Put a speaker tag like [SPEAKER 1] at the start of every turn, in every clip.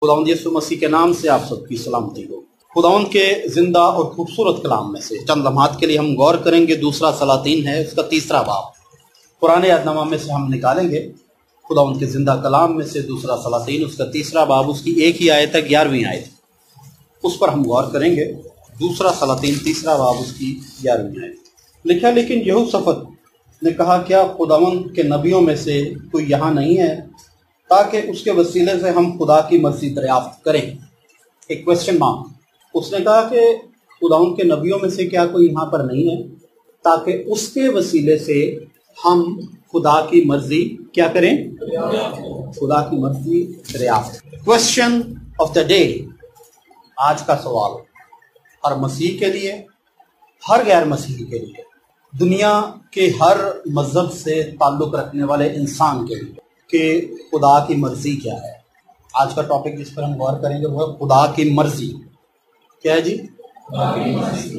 [SPEAKER 1] खुदावंद यीशु मसीह के नाम से आप सबकी सलामती हो। खुदावंद के जिंदा और खूबसूरत कलाम में से चंद लम्हात के लिए हम गौर करेंगे। दूसरा सलातीन है, उसका तीसरा बाब पुराने यादनामा में से हम निकालेंगे। खुदावंद के जिंदा कलाम में से दूसरा सलातीन, उसका तीसरा बाब, उसकी एक ही आयत है, 11वीं आयत, उस पर हम गौर करेंगे। दूसरा सलातीन तीसरा बाब, उसकी 11वीं आयत लिखा, लेकिन यहोशफत ने कहा, क्या खुदावंद के नबियों में से कोई यहाँ नहीं है ताकि उसके वसीले से हम खुदा की मर्जी दरियाफ्त करें? एक क्वेश्चन मार्क। उसने कहा कि खुदावंद के नबियों में से क्या कोई यहाँ पर नहीं है ताकि उसके वसीले से हम खुदा की मर्जी क्या करें? खुदा की मर्जी दरियाफ्त। क्वेश्चन ऑफ द डे, आज का सवाल हर मसीह के लिए, हर गैर मसीही के लिए, दुनिया के हर मजहब से ताल्लुक रखने वाले इंसान के लिए कि खुदा की मर्जी क्या है। आज का टॉपिक जिस पर हम गौर करेंगे वो है खुदा की मर्जी। क्या है जी?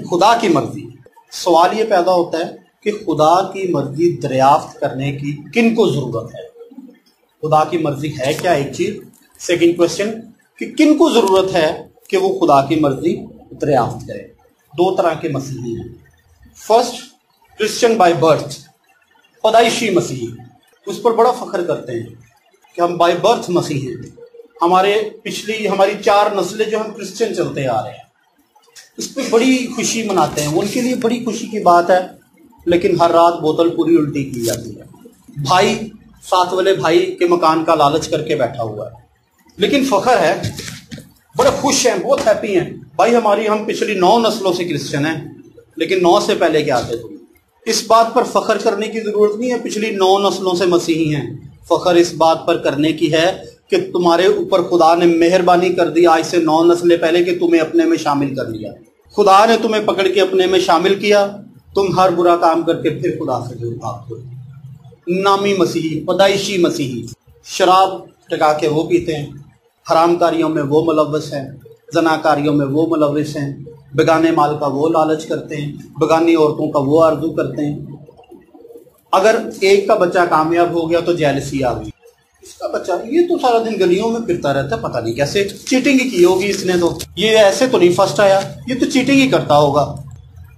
[SPEAKER 1] खुदा की मर्जी। सवाल ये पैदा होता है कि खुदा की मर्जी दरियाफ्त करने की किन को जरूरत है? खुदा की मर्जी है क्या? एक चीज। सेकंड क्वेश्चन कि किन को जरूरत है कि वो खुदा की मर्जी दरियाफ्त करे? दो तरह के मसीही हैं। फर्स्ट, क्रिश्चियन बाय बर्थ, पैदाइशी मसीही, उस पर बड़ा फख्र करते हैं कि हम बाय बर्थ मसीह हैं। हमारी 4 नस्लें जो हम क्रिश्चियन चलते आ रहे हैं, इस पर बड़ी खुशी मनाते हैं। उनके लिए बड़ी खुशी की बात है, लेकिन हर रात बोतल पूरी उल्टी की जाती है। भाई साथ वाले भाई के मकान का लालच करके बैठा हुआ है, लेकिन फख्र है, बड़े खुश हैं, बहुत हैप्पी हैं। भाई हम पिछली 9 नस्लों से क्रिश्चियन हैं, लेकिन 9 से पहले क्या थे तुम? इस बात पर फख्र करने की जरूरत नहीं है पिछली 9 नस्लों से मसीही हैं। फख्र इस बात पर करने की है कि तुम्हारे ऊपर खुदा ने मेहरबानी कर दी आज से 9 नस्लें पहले कि तुम्हें अपने में शामिल कर लिया। खुदा ने तुम्हें पकड़ के अपने में शामिल किया, तुम हर बुरा काम करके फिर खुदा से दूर भागते हो। नामी मसीही, पैदाइशी मसीही, शराब टका के वो पीते हैं, हरामकारियों में वो मुलव्वस हैं, जनाकारियों में वो मुलव्वस हैं, बेगाने माल का वो लालच करते हैं, बेगानी औरतों का वो आरजू करते हैं। अगर एक का बच्चा कामयाब हो गया तो जेलसी आ गई, इसका बच्चा ये तो सारा दिन गलियों में फिरता रहता है, पता नहीं कैसे चीटिंग ही की होगी इसने, तो ये ऐसे तो नहीं फर्स्ट आया, ये तो चीटिंग ही करता होगा।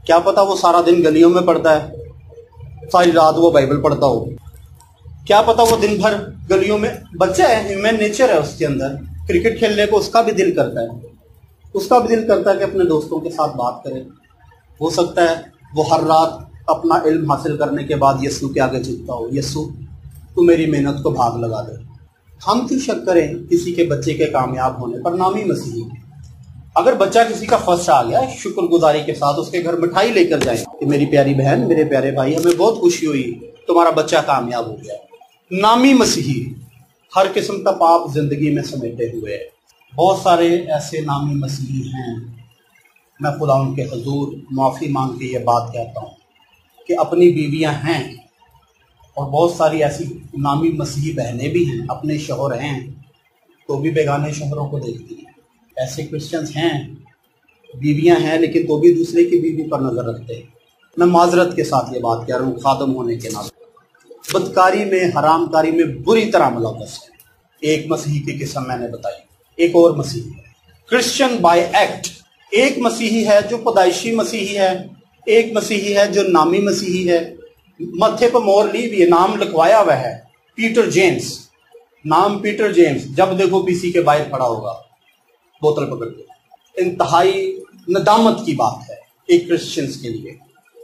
[SPEAKER 1] क्या पता वो सारा दिन गलियों में पढ़ता है, सारी रात वो बाइबल पढ़ता हो, क्या पता वो दिन भर गलियों में। बच्चा है, ह्यूमन नेचर है उसके अंदर, क्रिकेट खेलने को उसका भी दिल करता है, उसका भी दिल करता है कि अपने दोस्तों के साथ बात करे। हो सकता है वो हर रात अपना इल्म हासिल करने के बाद यीशु के आगे झुकता हो, यीशु तू मेरी मेहनत को भाग लगा दे। हम क्यों शक करें किसी के बच्चे के कामयाब होने पर? नामी मसीही, अगर बच्चा किसी का फर्स्ट आ गया, शुक्रगुजारी के साथ उसके घर मिठाई लेकर जाए कि मेरी प्यारी बहन, मेरे प्यारे भाई, हमें बहुत खुशी हुई तुम्हारा बच्चा कामयाब हो गया। नामी मसीही हर किस्म का पाप जिंदगी में समेटे हुए है। बहुत सारे ऐसे नामी मसीही हैं, मैं खुदा उनके हुजूर माफ़ी मांग के ये बात कहता हूँ कि अपनी बीवियां हैं, और बहुत सारी ऐसी नामी मसीही बहनें भी हैं, अपने शौहर हैं तो भी बेगाने शौहरों को देखती हैं। ऐसे क्रिश्चियंस हैं, बीवियां हैं लेकिन तो भी दूसरे की बीवी पर नजर रखते हैं। मैं माजरत के साथ ये बात कह रहा हूँ, खादम होने के नाते बदकारी में, हरामकारी में बुरी तरह मुलव्वस है। एक मसीही की किस्म मैंने बताई, एक और मसीही है क्रिश्चियन बाय एक्ट। एक मसीही है जो पैदाइशी मसीही है, एक मसीही है जो नामी मसीही है। मत्थे पर मोहर ली हुई है, नाम लिखवाया हुआ है पीटर जेम्स, नाम पीटर जेम्स। जब देखो पीसी के बाहर खड़ा होगा बोतल पकड़ के। इंतहाई नदामत की बात है एक क्रिश्चियंस के लिए,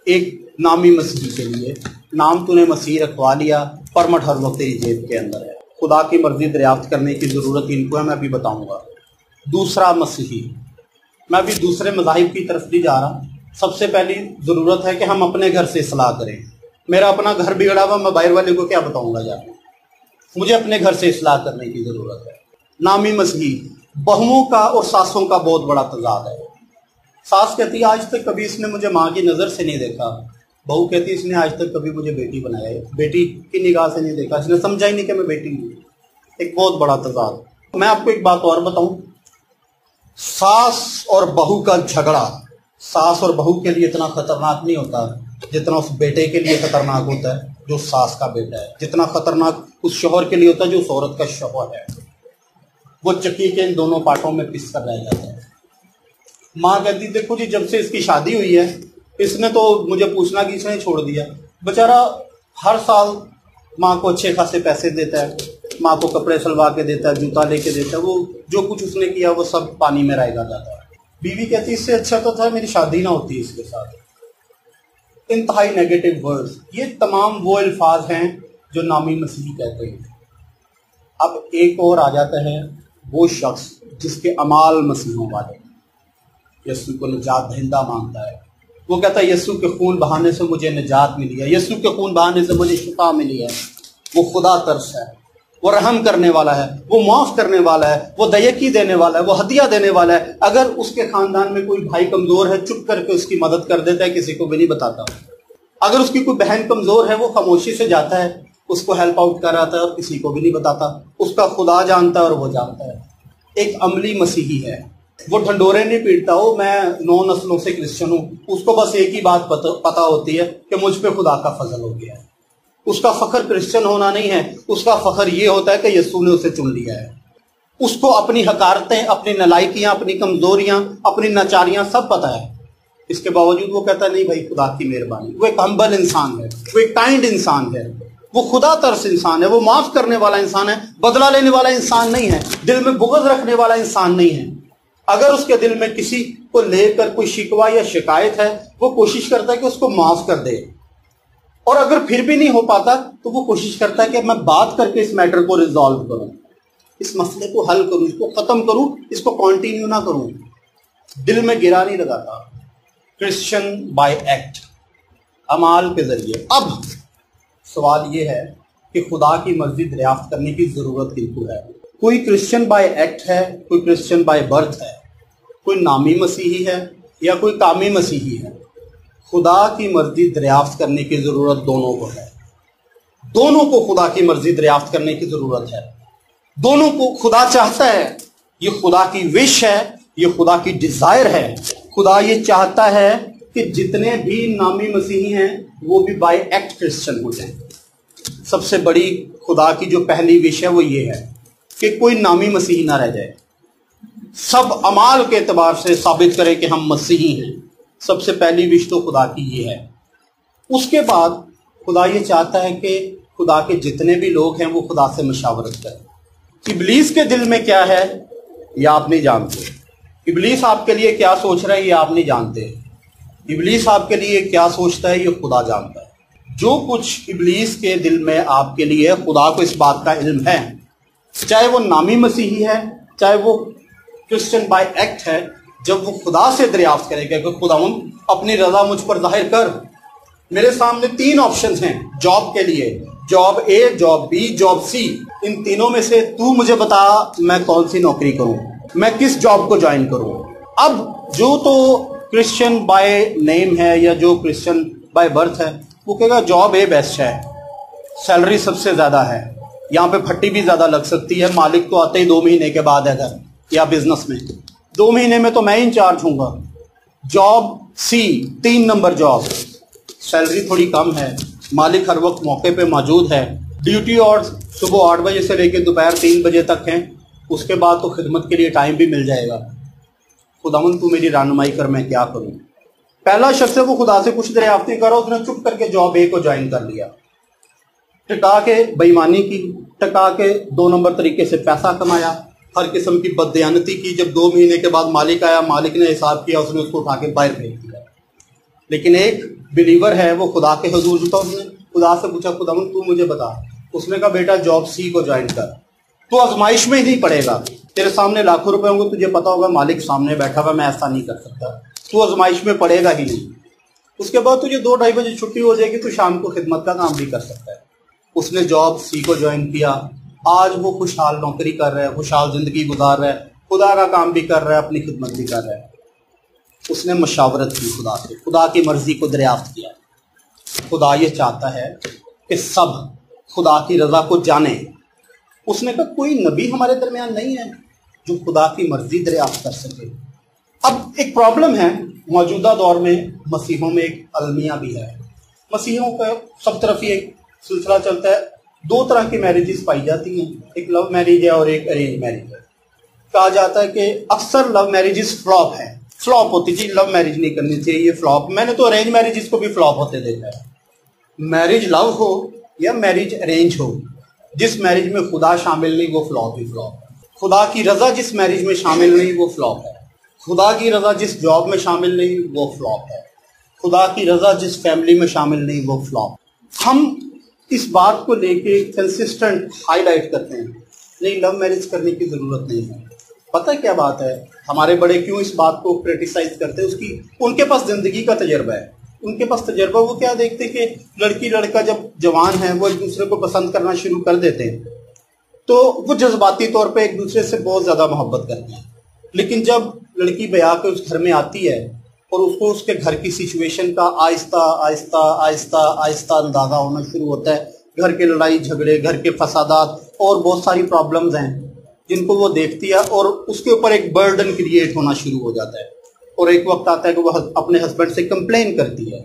[SPEAKER 1] एक नामी मसीही के लिए। नाम तूने मसीह रखवा लिया, परमट हर वक्त तेरी जेब के अंदर है। खुदा की मर्जी दरियाफ्त करने की जरूरत इनको है, मैं अभी बताऊंगा। दूसरा मसीही, मैं अभी दूसरे मज़ाहिब की तरफ नहीं जा रहा। सबसे पहली जरूरत है कि हम अपने घर से इस्लाह करें। मेरा अपना घर बिगड़ा हुआ, मैं बाहर वाले को क्या बताऊंगा जाके? मुझे अपने घर से इस्लाह करने की जरूरत है। नामी मसीही, बहुओं का और सासों का बहुत बड़ा तजाद है। सास कहती है आज तक कभी इसने मुझे माँ की नज़र से नहीं देखा, बहू कहती है इसने आज तक कभी मुझे बेटी बनाया है, बेटी की निगाह से नहीं देखा, इसने समझा ही नहीं कि मैं बेटी हूँ। एक बहुत बड़ा तजाद। मैं आपको एक बात और बताऊं, सास और बहू का झगड़ा सास और बहू के लिए इतना खतरनाक नहीं होता जितना उस बेटे के लिए खतरनाक होता है जो सास का बेटा है, जितना खतरनाक उस शौहर के लिए होता है जो उस औरत का शौहर है। वो चक्की के इन दोनों पार्टों में पिस कर रह जाता है। माँ कहती देखो जी जब से इसकी शादी हुई है इसने तो मुझे पूछना कि इसने छोड़ दिया। बेचारा हर साल माँ को अच्छे खासे पैसे देता है, माँ को कपड़े सिलवा के देता है, जूता लेके देता है, वो जो कुछ उसने किया वो सब पानी में रह जाता है। बीवी कहती इससे अच्छा तो था मेरी शादी ना होती इसके साथ। इंतहाई नेगेटिव वर्ड्स, ये तमाम वो अल्फाज हैं जो नामी मसीही कहते हैं। अब एक और आ जाता है वो शख्स जिसके अमाल मसीहों वाले, यीशु को निजात दहिंदा मानता है। वो कहता है यीशु के खून बहाने से मुझे निजात मिली है, यीशु के खून बहाने से मुझे शिफा मिली है। वो खुदा तरस है, वो रहम करने वाला है, वो माफ करने वाला है, वो दयकी देने वाला है, वो हदिया देने वाला है। अगर उसके खानदान में कोई भाई कमजोर है चुप करके उसकी मदद कर देता है, किसी को भी नहीं बताता। अगर उसकी कोई बहन कमजोर है वो खामोशी से जाता है, उसको हेल्प आउट कर आता है और किसी को भी नहीं बताता। उसका खुदा जानता है और वो जानता है। एक अमली मसीही है, वो ढंडोरे नहीं पीटता। हो मैं 9 नस्लों से क्रिश्चियन हूँ, उसको बस एक ही बात पता होती है कि मुझ पे खुदा का फजल हो गया है। उसका फख्र क्रिश्चियन होना नहीं है, उसका फख्र ये होता है कि यीशु ने उसे चुन लिया है। उसको अपनी हकारतें, अपनी नलायकियां, अपनी कमजोरियां, अपनी नाचारियां सब पता है। इसके बावजूद वो कहता है नहीं भाई खुदा की मेहरबानी। वो एक हम्बल इंसान है, वो एक काइंड इंसान है, वो खुदा तरस इंसान है, वो माफ करने वाला इंसान है, बदला लेने वाला इंसान नहीं है, दिल में बुग़्ज़ रखने वाला इंसान नहीं है। अगर उसके दिल में किसी को लेकर कोई शिकवा या शिकायत है वो कोशिश करता है कि उसको माफ कर दे, और अगर फिर भी नहीं हो पाता तो वो कोशिश करता है कि मैं बात करके इस मैटर को रिजॉल्व करूं, इस मसले को हल करूं, इसको खत्म करूं, इसको कंटिन्यू ना करूं। दिल में गिरा नहीं लगाता। क्रिश्चियन बाय एक्ट, अमाल के जरिए। अब सवाल ये है कि खुदा की मर्जी दरियाफ्त करने की जरूरत किनको है? कोई क्रिश्चियन बाय एक्ट है, कोई क्रिश्चियन बाय बर्थ है, कोई नामी मसीही है या कोई कामी मसीही है। खुदा की मर्जी दरियाफ्त करने की जरूरत दोनों को है। दोनों को खुदा की मर्जी दरियाफ्त करने की जरूरत है। दोनों को खुदा चाहता है। ये खुदा की विश है, ये खुदा की डिजायर है। खुदा ये चाहता है कि जितने भी नामी मसीही हैं वो भी बाय एक्ट क्रिश्चियन हो जाएं। सबसे बड़ी खुदा की जो पहली विश है वो ये है कि कोई नामी मसीही ना रह जाए। सब अमाल के एतबार से साबित करें कि हम मसीही हैं। सबसे पहली विश तो खुदा की ये है। उसके बाद खुदा ये चाहता है कि खुदा के जितने भी लोग हैं वो खुदा से मशावरत करें। इब्लीस के दिल में क्या है ये आप नहीं जानते। इब्लीस आपके लिए क्या सोच रहा है ये आप नहीं जानते। इब्लीस आपके लिए क्या सोचता है ये खुदा जानता है। जो कुछ इब्लीस के दिल में आपके लिए खुदा को इस बात का इल्म है, चाहे वो नामी मसीही है चाहे वो क्रिश्चियन बाय एक्ट है। जब वो खुदा से दरियाफ्त करेगा कि खुदावंद अपनी रजा मुझ पर जाहिर कर। मेरे सामने 3 ऑप्शन हैं जॉब के लिए, job A, job B, job C. इन तीनों में से तू मुझे बता मैं कौन सी नौकरी करूं, मैं किस जॉब को ज्वाइन करूं। अब जो तो क्रिश्चियन बाय नेम है या जो क्रिश्चियन बाय बर्थ है वो कहेगा जॉब ए बेस्ट है, सैलरी सबसे ज्यादा है, यहाँ पे फट्टी भी ज्यादा लग सकती है, मालिक तो आते ही 2 महीने के बाद है घर या बिजनेस में, 2 महीने में तो मैं in charge हूँगा। Job C 3 number job, salary थोड़ी कम है, मालिक हर वक्त मौके पे मौजूद है, ड्यूटी और सुबह 8 बजे से लेकर दोपहर 3 बजे तक है, उसके बाद तो खिदमत के लिए टाइम भी मिल जाएगा। खुदावंद तू मेरी रहनुमाई कर, मैं क्या करूँ। पहला शख्स है वो खुदा से कुछ दरियाफ्त नहीं कर रहा, उसने चुप करके जॉब ए को ज्वाइन कर लिया, टिका के बेईमानी की, टिका के 2 नंबर तरीके से पैसा कमाया, हर किस्म की बददयानती की। जब 2 महीने के बाद मालिक आया, मालिक ने हिसाब किया, उसने उसको उठा के बाहर भेज दिया। लेकिन एक बिलीवर है वो खुदा के हुजूर जुटा, उसने खुदा से पूछा खुदावंद तू मुझे बता। उसने कहा बेटा जॉब सी को ज्वाइन कर, तो आजमाइश में ही नहीं पड़ेगा। तेरे सामने लाखों रुपए होंगे, तुझे पता होगा मालिक सामने बैठा हुआ, मैं ऐसा नहीं कर सकता, तू आजमाइश में पड़ेगा ही नहीं। उसके बाद तुझे 2-2:30 बजे छुट्टी हो जाएगी, तो शाम को खिदमत का काम भी कर सकता है। उसने जॉब सी को ज्वाइन किया, आज वो खुशहाल नौकरी कर रहा है, खुशहाल जिंदगी गुजार रहा है, खुदा का काम भी कर रहा है, अपनी खिदमत भी कर रहा है। उसने मशावरत की खुदा से, खुदा की मर्जी को दरियाफ्त किया। खुदा ये चाहता है कि सब खुदा की रजा को जाने। उसने कहा कोई नबी हमारे दरमियान नहीं है जो खुदा की मर्जी दरियाफ्त कर सके। अब एक प्रॉब्लम है मौजूदा दौर में, मसीहों में एक अलमिया भी है। मसीहों का सब तरफ ही एक सिलसिला चलता है। 2 तरह की मैरिजेस पाई जाती हैं, एक लव मैरिज है और एक अरेंज मैरिज है। کہا جاتا ہے کہ اکثر لو میرجز فلاپ ہے، فلاپ ہوتی جی لو میرج نہیں کرنی چاہیے، یہ فلاپ. میں نے تو ارینج میرجز کو بھی فلاپ ہوتے دیکھا ہے. میرج لو ہو یا میرج ارینج ہو، جس میرج میں خدا شامل نہیں وہ فلاپ ہی فلاپ ہے. خدا کی رضا جس میرج میں شامل نہیں وہ فلاپ ہے. خدا کی رضا جس جاب میں شامل نہیں وہ فلاپ ہے. خدا کی رضا جس فیملی میں شامل نہیں وہ فلاپ. ہم اس بات کو لے کے کنسسٹنٹ ہائی لائٹ کرتے ہیں نہیں لو میرج کرنے کی ضرورت نہیں ہے. پتہ کیا بات ہے، ہمارے بڑے کیوں اس بات کو کرٹیسائز کرتے ہیں؟ اس کی ان کے پاس زندگی کا تجربہ ہے، ان کے پاس تجربہ. وہ کیا دیکھتے کہ لڑکی لڑکا جب جوان ہیں وہ ایک دوسرے کو پسند کرنا شروع کر دیتے ہیں تو وہ جذباتی طور پہ ایک دوسرے سے بہت زیادہ محبت کرتے ہیں. لیکن جب لڑکی بیاہ کے اس گھر میں آتی ہے اور اس کو اس کے گھر کی سچویشن کا آہستہ آہستہ آہستہ آہستہ اندازہ ہونا شروع ہوتا ہے، گھر کے لڑائی جھگڑے، گھر کے فسادات اور بہت ساری پرابلمز ہیں جن کو وہ دیکھتی ہے، اور اس کے اوپر ایک برڈن کریٹ ہونا شروع ہو جاتا ہے. اور ایک وقت آتا ہے کہ وہ اپنے ہسبینڈ سے کمپلین کرتی ہے.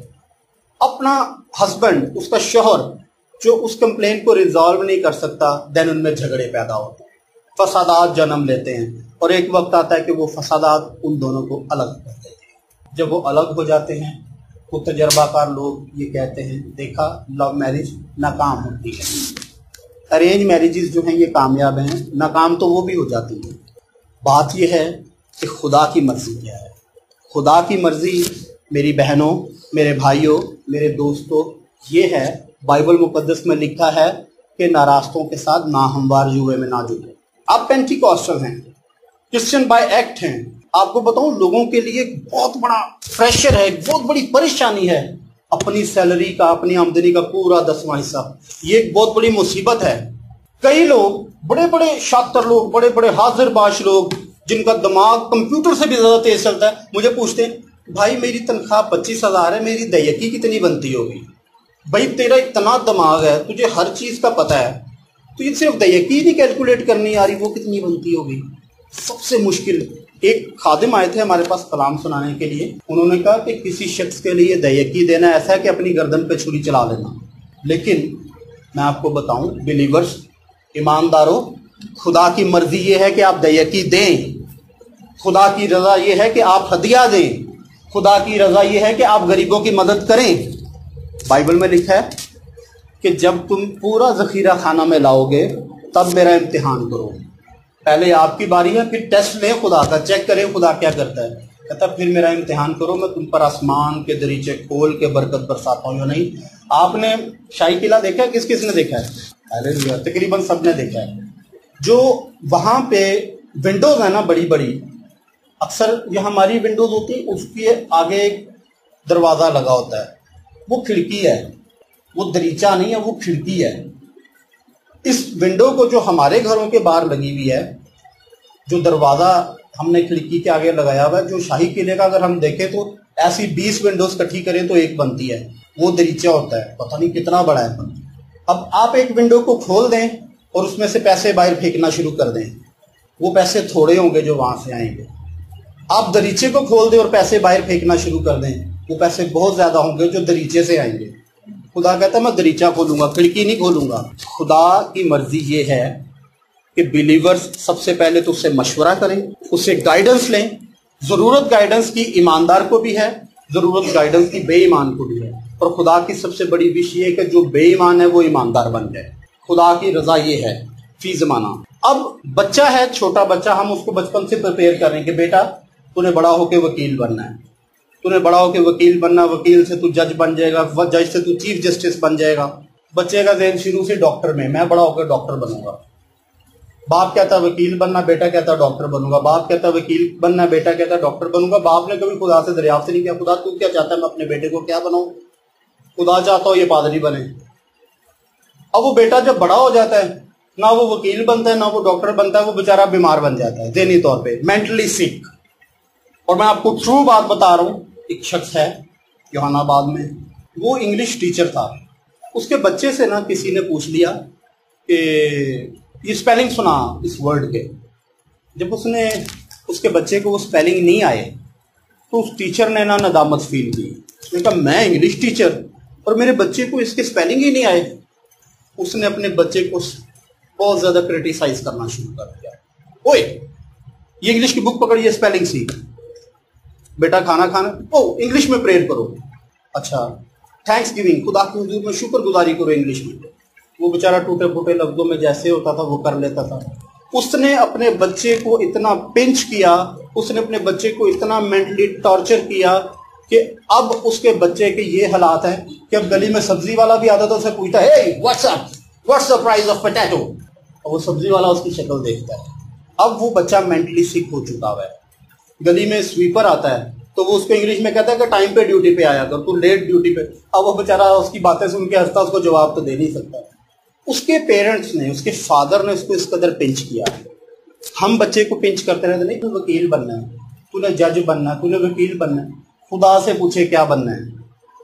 [SPEAKER 1] اپنا ہسبینڈ، اس کا شوہر جو اس کمپلین کو ریزالو نہیں کر سکتا، دین ان میں جھگڑے پیدا ہوتے ہیں، فسادات جنم لیتے ہیں، اور ایک وقت آتا ہے کہ وہ فسادات ان دونوں کو الگ کر دیتے ہیں. جب وہ الگ ہو جاتے ہیں تو تجربہ کار لوگ یہ کہتے ہیں دیکھا لو میرج ناکام ہوتی ہے. ارینج میرجز جو ہیں یہ کامیاب ہیں، ناکام تو وہ بھی ہو جاتی ہیں. بات یہ ہے کہ خدا کی مرضی کیا ہے. خدا کی مرضی میری بہنوں، میرے بھائیوں، میرے دوستوں، یہ ہے بائبل مقدس میں لکھا ہے کہ ناراستوں کے ساتھ ناہموار جوئے میں نہ جڑو. آپ پینٹیکوسٹل ہیں، کرسچن بائی ایکٹ ہیں. آپ کو بتاؤں لوگوں کے لیے ایک بہت بڑا پریشر ہے، ایک بہت بڑی پریشانی ہے اپنی سیلری کا، اپنی آمدنی کا پورا 10واں حصہ. یہ ایک بہت بڑی مصیبت ہے. کئی لوگ، بڑے بڑے شاطر لوگ، بڑے بڑے حاضر باش لوگ جن کا دماغ کمپیوٹر سے بھی زیادہ تیز چلتا ہے، مجھے پوچھتے ہیں بھائی میری تنخواہ 25,000 ہے، میری دیکی کتنی بنتی ہوگی؟ بھائی تیرا اتنا دماغ ہے، تجھے ہر چیز کا پتہ ہے، تو یہ صرف دیکی نہیں کیلکولیٹ کرنی آ رہی وہ کتنی بنتی ہوگی؟ سب سے مشکل. ایک خادم آئے تھے ہمارے پاس کلام سنانے کے لیے، انہوں نے کہا کہ کسی شخص کے لیے دیکی دینا ایسا ہے کہ اپنی گردن پہ چھری چلا لینا. لیکن میں آپ کو بتاؤں بلیورز، ایمانداروں، خدا کی مرضی یہ ہے کہ آپ دیکی دیں. خدا کی رضا یہ ہے کہ آپ ہدیہ دیں. خدا کی رضا یہ ہے کہ آپ غریبوں کی مدد کریں. بائبل میں لکھا ہے کہ جب تم پورا ذخیرہ خانہ میں لاؤ گے تب میرا امتحان کرو. پہلے آپ کی باری ہے، پھر ٹیسٹ لیں خدا کا، چیک کریں خدا کیا کرتا ہے. کہتا پھر میرا امتحان کرو، میں تم پر آسمان کے دریچے کھول کے برکت برساتا ہوں یا نہیں. آپ نے شاہی قلعہ دیکھا ہے؟ کس کس نے دیکھا ہے؟ تقریباً سب نے دیکھا ہے. جو وہاں پہ ونڈوز ہیں نا بڑی بڑی، اکثر یہ ہماری ونڈوز ہوتی، اس کے آگے ایک دروازہ لگا ہوتا ہے، وہ کھڑکی ہے، وہ دریچہ نہیں ہے، وہ کھڑکی ہے. اس ونڈو کو جو ہمارے گھروں کے باہر لگی ہوئی ہے، جو دروازہ ہم نے کھڑکی کے آگے لگایا ہوا ہے، جو شاہی قلعے کا اگر ہم دیکھیں تو ایسی 20 ونڈوز کٹھی کریں تو ایک بنتی ہے، وہ دریچہ ہوتا ہے، پتہ نہیں کتنا بڑا ہے. اب آپ ایک ونڈو کو کھول دیں اور اس میں سے پیسے باہر پھینکنا شروع کر دیں، وہ پیسے تھوڑے ہوں گے جو وہاں سے آئیں گے. آپ دریچے کو کھول دیں اور پیسے باہر پھینکنا شروع کر دیں، وہ پیسے بہت زیادہ ہوں گے جو دریچے سے آئیں گے. خدا کہتا ہے میں دریچہ کھولوں گا، کھڑکی نہیں کھولوں گا. خدا کی مرضی یہ ہے کہ بلیورز سب سے پہلے تو اس سے مشورہ کریں، اس سے گائیڈنس لیں. ضرورت گائیڈنس کی ایماندار کو بھی ہے، ضرورت گائیڈنس کی بے ایمان کو بھی ہے. اور خدا کی سب سے بڑی وش یہ ہے کہ جو بے ایمان ہے وہ ایماندار بن جائے. خدا کی رضا یہ ہے فی زمانہ. اب بچہ ہے، چھوٹا بچہ، ہم اس کو بچپن سے پریپیئر کر رہے ہیں کہ بیٹا تو نے بڑا ہو کے وکیل بننا ہے، تو نے بڑا ہو کے وکیل بننا، وکیل سے تو جج بن جائے گا، جج سے تو چیف جسٹس بن جائے گا. بچے کا ذہن شروع سے ڈاکٹر میں بڑا ہو کے ڈاکٹر بنوں گا. باپ کہتا ہے وکیل بننا، بیٹا کہتا ہے ڈاکٹر بنوں گا. باپ کہتا ہے وکیل بننا، بیٹا کہتا ہے ڈاکٹر بنوں گا. باپ نے کبھی خدا سے دریافت نہیں کیا خدا تو کیا چاہتا ہے میں اپنے بیٹے کو کیا بناؤں؟ خدا چاہتا ہو یہ پادری بنے. اب وہ بیٹا جب بڑا ہو جاتا ہے، نہ وہ وکیل بنتا ہے نہ وہ ڈاکٹر بنتا ہے، وہ بیچارہ بیمار بن جاتا ہے ذہنی طور پہ، مینٹلی سک. اور میں آپ کو ٹرو بات بتا رہا ہوں، ایک شخص ہے جہان آباد میں، وہ انگلش ٹیچر تھا. اس کے بچے سے نا کسی نے پوچھ لیا کہ یہ سپیلنگ سنا اس ورڈ کے. جب اس نے اس کے بچے کو وہ سپیلنگ نہیں آئے تو اس ٹیچر نے نا ندامت فیل کی. اس نے کہا میں انگلش ٹیچر اور میرے بچے کو اس کے سپیلنگ ہی نہیں آئے. اس نے اپنے بچے کو بہت زیادہ کرٹیسائز کرنا شروع کر دیا. اوئے ये इंग्लिश की बुक पकड़िए, स्पेलिंग सीख। बेटा खाना खाना, ओ इंग्लिश में प्रेयर करो। अच्छा, थैंक्स गिविंग, खुदा के हुजूर में शुक्र गुजारी करो इंग्लिश में। वो बेचारा टूटे फूटे लफ्जों में जैसे होता था वो कर लेता था। उसने अपने बच्चे को इतना पिंच किया, उसने अपने बच्चे को इतना मेंटली टॉर्चर किया कि अब उसके बच्चे के ये हालात हैं कि अब गली में सब्जी वाला भी आता था, उसे पूछता है, hey, what's the price of potato? और वो सब्जी वाला उसकी शक्ल देखता है। अब वो बच्चा मेंटली सिक हो चुका हुआ है। गली में स्वीपर आता है तो वो उसको इंग्लिश में कहता है कि टाइम पे ड्यूटी पे आया कर, तू लेट ड्यूटी पे। अब वो बेचारा उसकी बातें सुन के हंसता, उसको जवाब तो दे नहीं सकता। उसके पेरेंट्स ने, उसके फादर ने उसको इस कदर पिंच किया। हम बच्चे को पिंच करते रहते, नहीं तू वकील बनना है, तूने जज बनना है, तूने वकील बनना है। खुदा से पूछे क्या बनना है।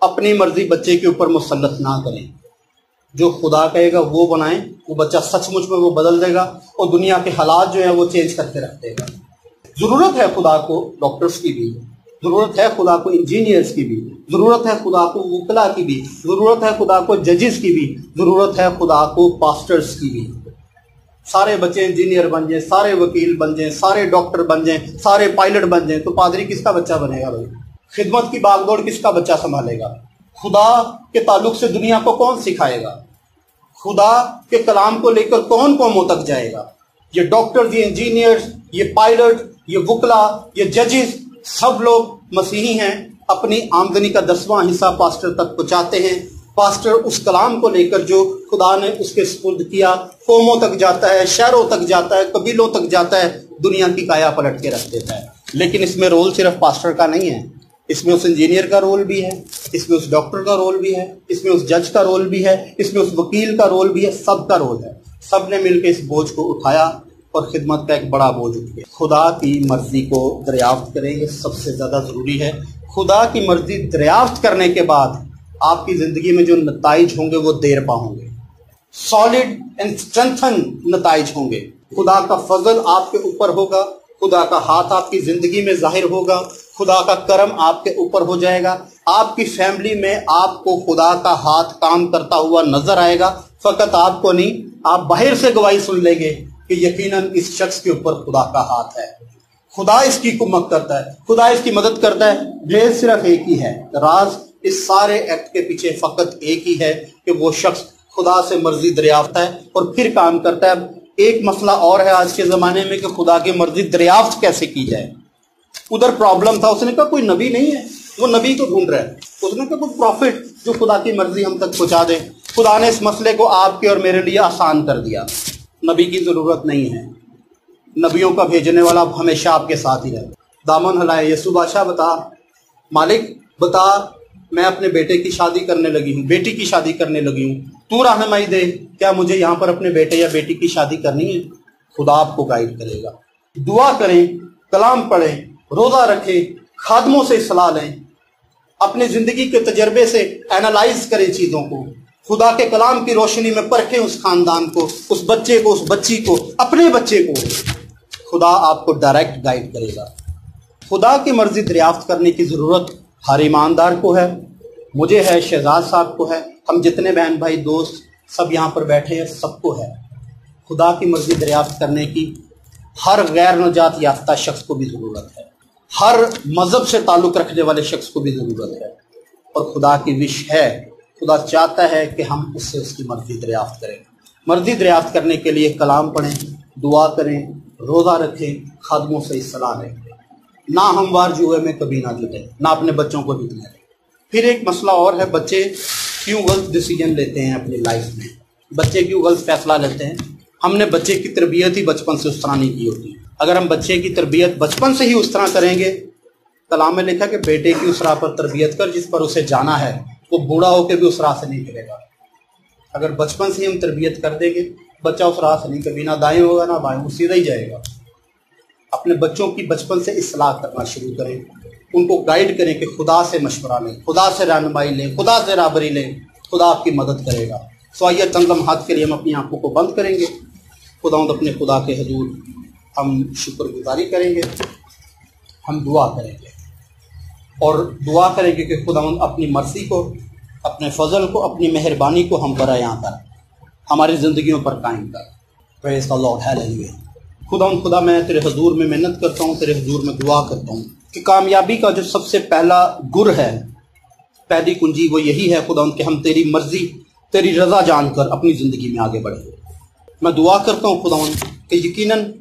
[SPEAKER 1] अपनी मर्जी बच्चे के ऊपर मुसल्लत ना करें। जो खुदा कहेगा वो बनाएं, वो बच्चा सचमुच में वो बदल देगा और दुनिया के हालात जो है वो चेंज करके रख देगा। जरूरत है खुदा को डॉक्टर्स की भी, जरूरत है खुदा को इंजीनियर्स की भी, जरूरत है खुदा को वकला की भी, जरूरत है खुदा को जजेस की भी, जरूरत है खुदा को पास्टर्स की भी। सारे बच्चे इंजीनियर बन जाए, सारे वकील बन जाए, सारे डॉक्टर बन जाए, सारे पायलट बन जाए, तो पादरी किसका बच्चा बनेगा भाई? खिदमत की बागडोर किसका बच्चा संभालेगा? खुदा के ताल्लुक से दुनिया को कौन सिखाएगा? खुदा के कलाम को लेकर कौन कौमों तक जाएगा? ये डॉक्टर, ये इंजीनियर्स, ये पायलट, ये वकला, ये जजेस, सब लोग मसीही हैं। अपनी आमदनी का 10वां हिस्सा पास्टर तक पहुंचाते हैं। पास्टर उस कलाम को लेकर जो खुदा ने उसके सुपुर्द किया, कौमों तक जाता है, शहरों तक जाता है, कबीलों तक जाता है, दुनिया की काया पलट के रख देता है। लेकिन इसमें रोल सिर्फ पास्टर का नहीं है, इसमें उस इंजीनियर का रोल भी है, इसमें उस डॉक्टर का रोल भी है, इसमें उस जज का रोल भी है, इसमें उस वकील का रोल भी है। सबका रोल है। सब ने मिलकर इस बोझ को उठाया और खिदमत का एक बड़ा बोझ उठ गया। खुदा की मर्जी को दरियाफ्त करें, ये सबसे ज्यादा जरूरी है। खुदा की मर्जी दरियाफ्त करने के बाद आपकी जिंदगी में जो नताइज होंगे वो देर पा होंगे, सॉलिड एंड स्ट्रेंथन नताइज होंगे। खुदा का फजल आपके ऊपर होगा, खुदा का हाथ आपकी जिंदगी में जाहिर होगा, खुदा का करम आपके ऊपर हो जाएगा। आपकी फैमिली में आपको खुदा का हाथ काम करता हुआ नजर आएगा। फकत आपको नहीं, आप बाहर से गवाही सुन लेंगे कि यकीनन इस शख्स के ऊपर खुदा का हाथ है, खुदा इसकी कुमक करता है, खुदा इसकी मदद करता है। भेद सिर्फ एक ही है, राज इस सारे एक्ट के पीछे फकत एक ही है कि वो शख्स खुदा से मर्जी दरियाफ्त है और फिर काम करता है। एक मसला और है आज के जमाने में कि खुदा की मर्जी दरियाफ्त कैसे की जाए। उधर प्रॉब्लम था, उसने कहा कोई नबी नहीं है, वो नबी को ढूंढ रहा है। उसने कहा कोई प्रॉफिट जो खुदा की मर्जी हम तक पहुंचा दे। खुदा ने इस मसले को आपके और मेरे लिए आसान कर दिया। नबी की जरूरत नहीं है, नबियों का भेजने वाला हमेशा आपके साथ ही रहता। दामन हलाए, यसु बादशाह बता, मालिक बता, मैं अपने बेटे की शादी करने लगी हूँ, बेटी की शादी करने लगी हूँ, तू रहनुमाई दे, क्या मुझे यहाँ पर अपने बेटे या बेटी की शादी करनी है? खुदा आपको गाइड करेगा। दुआ करें, कलाम पढ़ें, रोजा रखें, खादमों से सलाह लें, अपने जिंदगी के तजर्बे से एनालाइज करें चीजों को, खुदा के कलाम की रोशनी में परखें उस खानदान को, उस बच्चे को, उस बच्ची को, अपने बच्चे को। खुदा आपको डायरेक्ट गाइड करेगा। खुदा की मर्जी दरियाफ्त करने की जरूरत हर ईमानदार को है, मुझे है, शहजाद साहब को है, हम जितने बहन भाई दोस्त सब यहाँ पर बैठे हैं सबको है। खुदा की मर्जी दरियाफ्त करने की हर गैर नजात याफ्ता शख्स को भी जरूरत है, हर मजहब से ताल्लुक रखने वाले शख्स को भी जरूरत है। और खुदा की विश है, खुदा चाहता है कि हम उससे उसकी मर्जी दरियाफ्त करें। मर्जी दरियाफ्त करने के लिए कलाम पढ़ें, दुआ करें, रोज़ा रखें, खादमों से सलाह लें, ना हमवार जुए में कभी ना जीतें, ना अपने बच्चों को जीतने दें। फिर एक मसला और है, बच्चे क्यों गलत डिसीजन लेते हैं अपनी लाइफ में, बच्चे क्यों गलत फैसला लेते हैं। हमने बच्चे की तरबियत ही बचपन से उस तरह नहीं की होती। अगर हम बच्चे की तरबियत बचपन से ही उस तरह करेंगे, कलाम में लिखा कि बेटे की उस राह पर तरबियत कर जिस पर उसे जाना है, वो बूढ़ा होकर भी उस राह से नहीं चलेगा। अगर बचपन से ही हम तरबियत कर देंगे, बच्चा उस राह से नहीं, कभी ना दाएं होगा ना बाएं, वो सीधा ही जाएगा। अपने बच्चों की बचपन से इस्लाह करना शुरू करें, उनको गाइड करें कि खुदा से मशवरा लें, खुदा से रहनुमाई लें, खुदा से राहबरी लें, खुदा आपकी मदद करेगा। सो आइए चंद लम्हात के लिए हम अपनी आंखों को बंद करेंगे, खुदावंद अपने खुदा के हजूर हम शुक्रगुजारी करेंगे, हम दुआ करेंगे और दुआ करेंगे कि खुदावंद अपनी मर्जी को, अपने फजल को, अपनी मेहरबानी को हम पर यहाँ कर, हमारी जिंदगियों पर कायम कर। Praise the Lord, hallelujah. खुदा मैं तेरे हजूर में मिन्नत करता हूँ, तेरे हजूर में दुआ करता हूँ कि कामयाबी का जो सबसे पहला गुर है, पहली कुंजी, वो यही है खुदा कि हम तेरी मर्जी, तेरी रजा जानकर अपनी ज़िंदगी में आगे बढ़े। मैं दुआ करता हूँ खुदा कि यकीनन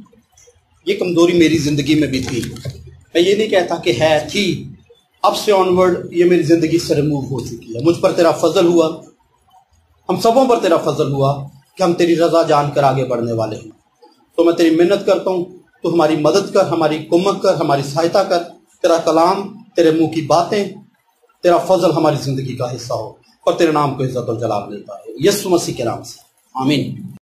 [SPEAKER 1] ये कमज़ोरी मेरी ज़िंदगी में भी थी, मैं ये नहीं कहता कि है, थी, अब से ऑनवर्ड ये मेरी ज़िंदगी से रिमूव हो चुकी है। मुझ पर तेरा फजल हुआ, हम सबों पर तेरा फजल हुआ कि हम तेरी रजा जानकर आगे बढ़ने वाले हैं। तो मैं तेरी मिन्नत करता हूँ, तो हमारी मदद कर, हमारी कुम्मत कर, हमारी सहायता कर। तेरा कलाम, तेरे मुंह की बातें, तेरा फजल हमारी ज़िंदगी का हिस्सा हो और तेरे नाम को इज्जत और जलाल मिलता है। यीशु मसीह के नाम से, आमीन।